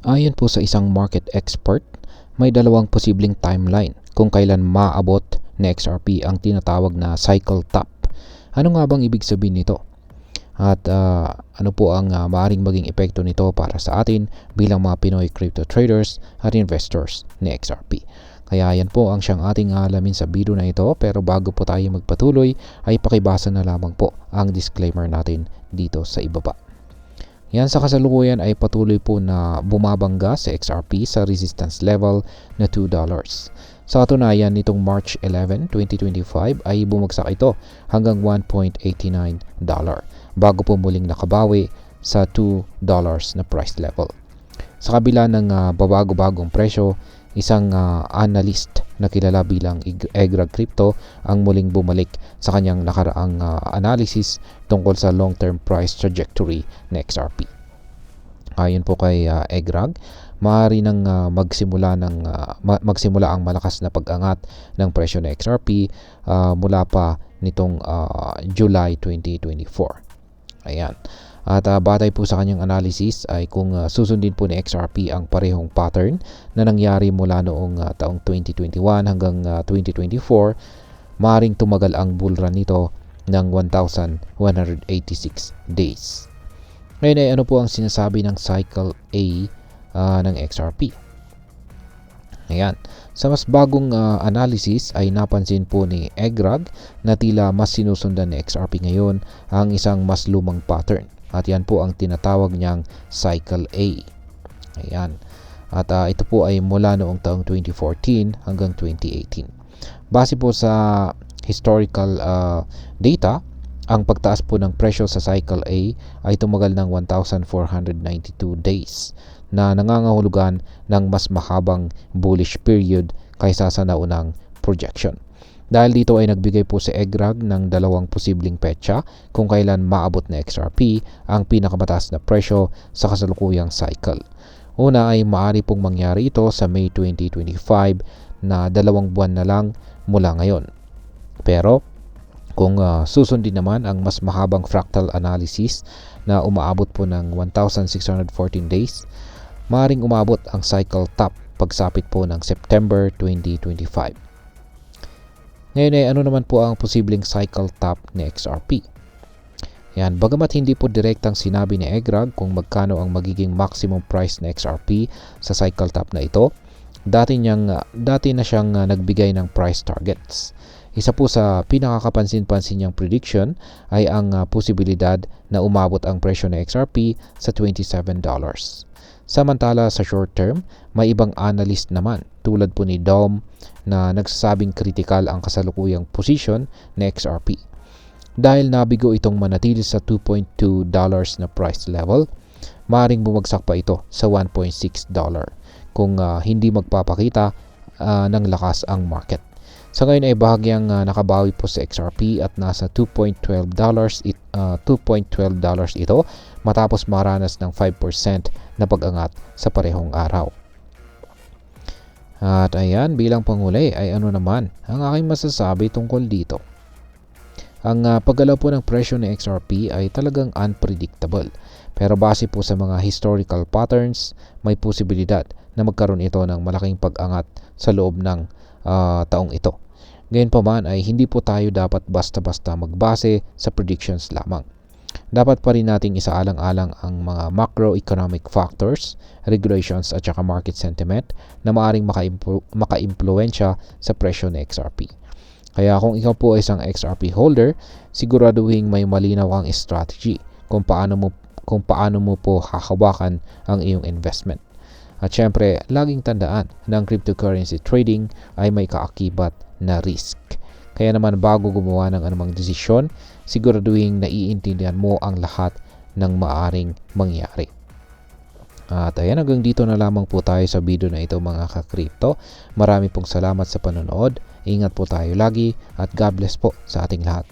Ayon po sa isang market expert, may dalawang posibleng timeline kung kailan maabot ni XRP ang tinatawag na cycle top. Ano nga bang ibig sabihin nito? At ano po ang maaaring maging epekto nito para sa atin bilang mga Pinoy crypto traders at investors ni XRP. Kaya yan po ang siyang ating alamin sa video na ito, pero bago po tayo magpatuloy ay pakibasa na lamang po ang disclaimer natin dito sa ibaba. Yan, sa kasalukuyan ay patuloy po na bumabangga sa XRP sa resistance level na $2. Sa katunayan, nitong March 11, 2025 ay bumagsak ito hanggang $1.89 bago po muling nakabawi sa $2 na price level. Sa kabila ng babago-bagong presyo, isang analyst na kilala bilang Egrag Crypto ang muling bumalik sa kanyang nakaraang analysis tungkol sa long-term price trajectory ng XRP. Ayon po kay Egrag, maaari nang magsimula ang malakas na pag-angat ng presyo ng XRP mula pa nitong July 2024. Ayan. At batay po sa kanyang analysis ay kung susundin po ni XRP ang parehong pattern na nangyari mula noong taong 2021 hanggang 2024, maaaring tumagal ang bull run nito ng 1,186 days. Ngayon ay ano po ang sinasabi ng cycle A ng XRP? Ayan. Sa mas bagong analysis ay napansin po ni Egrag na tila mas sinusundan ni XRP ngayon ang isang mas lumang pattern. At yan po ang tinatawag niyang cycle A. Ayan. At ito po ay mula noong taong 2014 hanggang 2018. Base po sa historical data, ang pagtaas po ng presyo sa cycle A ay tumagal ng 1,492 days na nangangahulugan ng mas mahabang bullish period kaysa sa naunang projection. Dahil dito ay nagbigay po si Egrag ng dalawang posibleng petsa kung kailan maabot na XRP ang pinakamataas na presyo sa kasalukuyang cycle. Una ay maaari pong mangyari ito sa May 2025 na 2 buwan na lang mula ngayon. Pero kung susundin naman ang mas mahabang fractal analysis na umaabot po ng 1,614 days, maaaring umabot ang cycle top pagsapit po ng September 2025. Ngayon ay ano naman po ang posibleng cycle top ni XRP? Yan, bagamat hindi po direktang sinabi ni Egrag kung magkano ang magiging maximum price na XRP sa cycle top na ito, dati na siyang nagbigay ng price targets. Isa po sa pinakakapansin-pansin niyang prediction ay ang posibilidad na umabot ang presyo ng XRP sa $27. Samantala sa short term, may ibang analyst naman tulad po ni Dom na nagsasabing critical ang kasalukuyang position ng XRP. Dahil nabigo itong manatili sa $2.2 na price level, maaaring bumagsak pa ito sa $1.6 kung hindi magpapakita ng lakas ang market. Sa ngayon ay bahagyang nakabawi po sa XRP at nasa $2.12 ito matapos maranas ng 5% na pag-angat sa parehong araw. At ayan, bilang panghuli ay ano naman ang aking masasabi tungkol dito. Ang paggalaw po ng presyo ng XRP ay talagang unpredictable. Pero base po sa mga historical patterns, may posibilidad na magkaroon ito ng malaking pag-angat sa loob ng taong ito. Gayunpaman ay hindi po tayo dapat basta-basta magbase sa predictions lamang. Dapat pa rin nating isaalang-alang ang mga macroeconomic factors, regulations at saka market sentiment na maaaring maka-impluwensya sa presyo ng XRP. Kaya kung ikaw po ay isang XRP holder, siguraduhin may malinaw ang strategy kung paano mo po hahawakan ang iyong investment. At syempre, laging tandaan na ang cryptocurrency trading ay may kaakibat na risk. Kaya naman bago gumawa ng anumang desisyon, siguraduhin naiintindihan mo ang lahat ng maaaring mangyari. At ayan, hanggang dito na lamang po tayo sa video na ito mga ka-crypto. Marami pong salamat sa panonood. Ingat po tayo lagi at God bless po sa ating lahat.